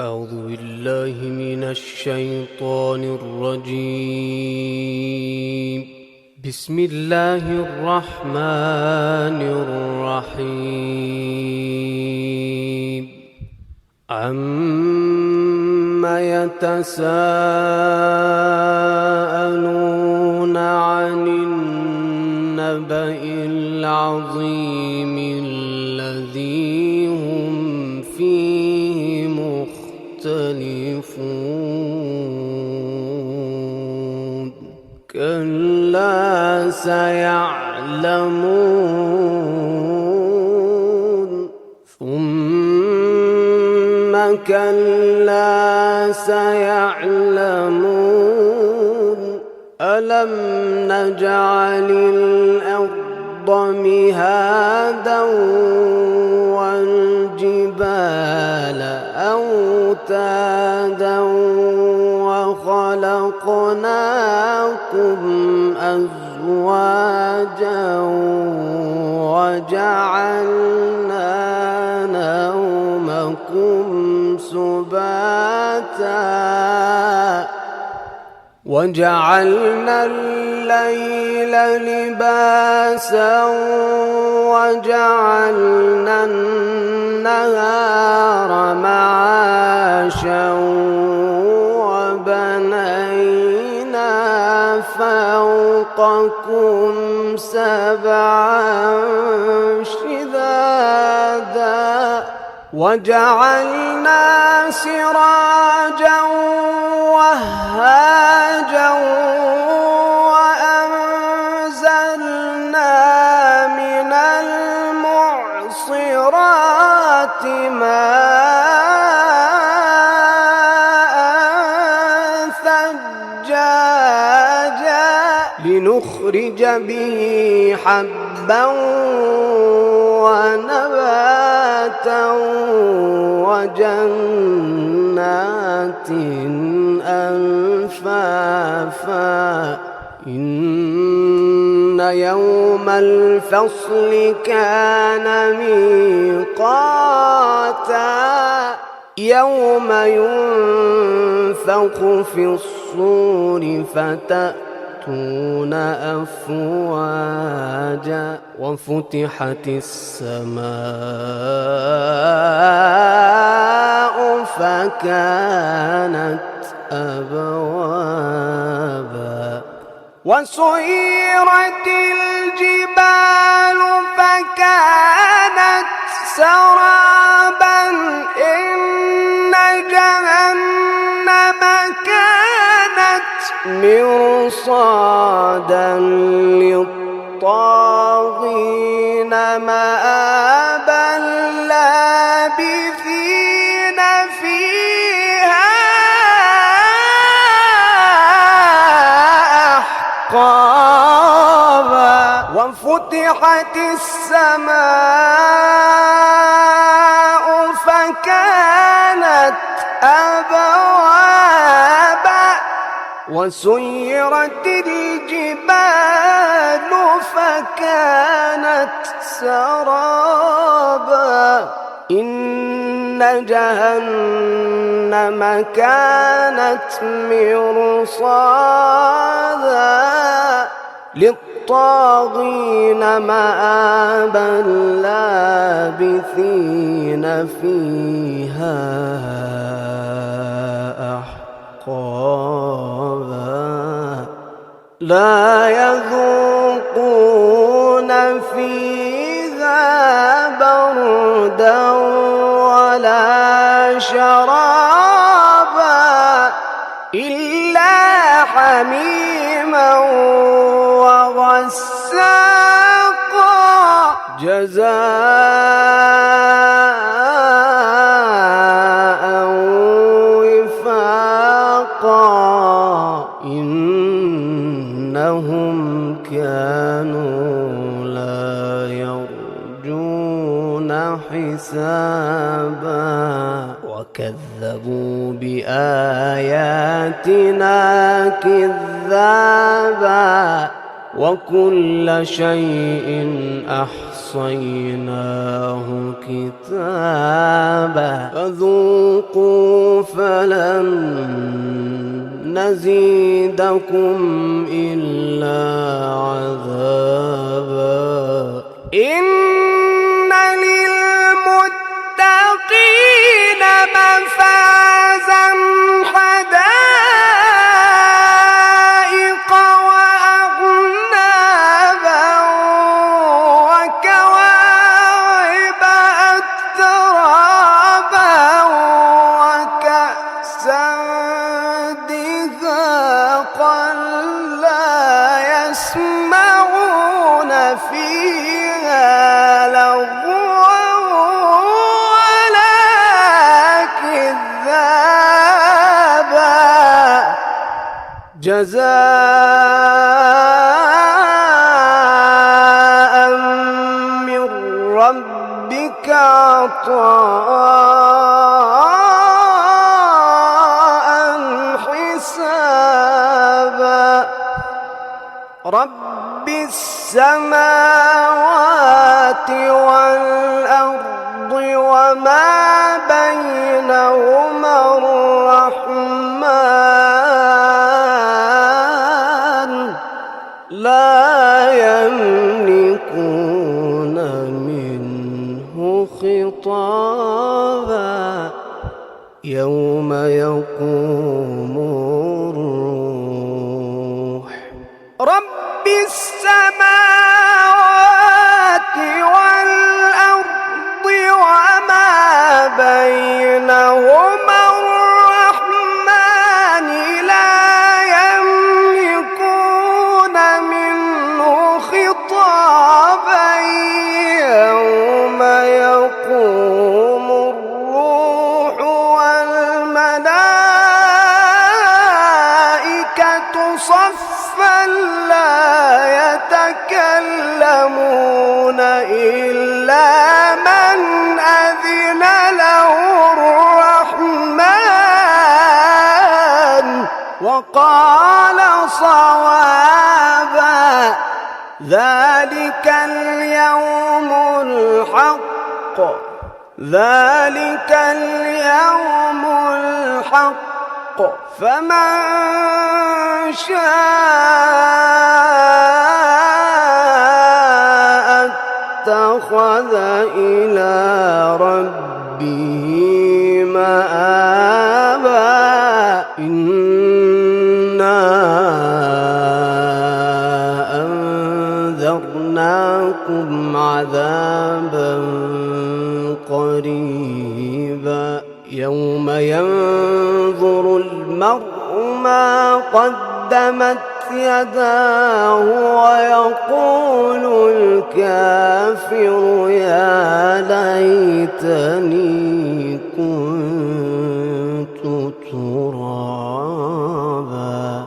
أعوذ بالله من الشيطان الرجيم. بسم الله الرحمن الرحيم. عَمَّ يتساءلون عن النبأ العظيم الذي هم فيه مختلفون كلا سيعلمون ثم كلا سيعلمون ألم نجعل الأرض مهادا والجبال أوتادا وخلقناكم أزواجا وجعلنا نومكم سباتا وجعلنا الليل لباسا وجعلنا النهار معاشا وبنينا فوقكم سبعا شدادا وجعلنا سراجا وهاجا وأنزلنا من المعصرات ماء ثجاجا لنخرج به حبا ونباتا وجنات ألفافا إن يوم الفصل كان ميقاتا يوم ينفخ في الصور فتأتون أفواجا وفتحت السماء فكانت أبوابا وسيرت الجبال فكانت سرابا إن جهنم كانت مرصادا للطاغين مآبا لابثين فيها أحقابا وفتحت السماء فكانت أبوابا وسيرت الجبال فكانت سرابا إن جهنم كانت مرصادا للطاغين مآبا لابثين فيها أحقابا لا يذوقون فيها بردا ولا شرابا إلا حميما وغساقا جزاء وفاقا إنهم كانوا لا يرجون حسابا وكذبوا بآياتنا كذابا وكل شيء أحصيناه كتابا فذوقوا فلن نزيدكم إلا عذابا إن للمتقين مفازا حدائق وأعنابا وكواعب أترابا وكأسا دهاقا لا يسمعون فيها لغوا ولا كذابا جزاء من ربك عطاء حسابا رب السماوات والأرض وما بينهما الرحمن لا يملكون منه خطابا يوم يقوم الروح رب السماوات والأرض وما بينهما الرحمن لا يملكون منه خطابا يوم يقوم الروح والملائكة صفا لا يتكلمون إلا من أذن له الرحمن وقال صوابا ذلك اليوم الحق ذلك اليوم الحق فمن شاء اتخذ إلى ربه مآبا إنا أنذرناكم عذابا قريبا يوم ينظر المرء ما قدمت يداه ويقول الكافر يا ليتني كنت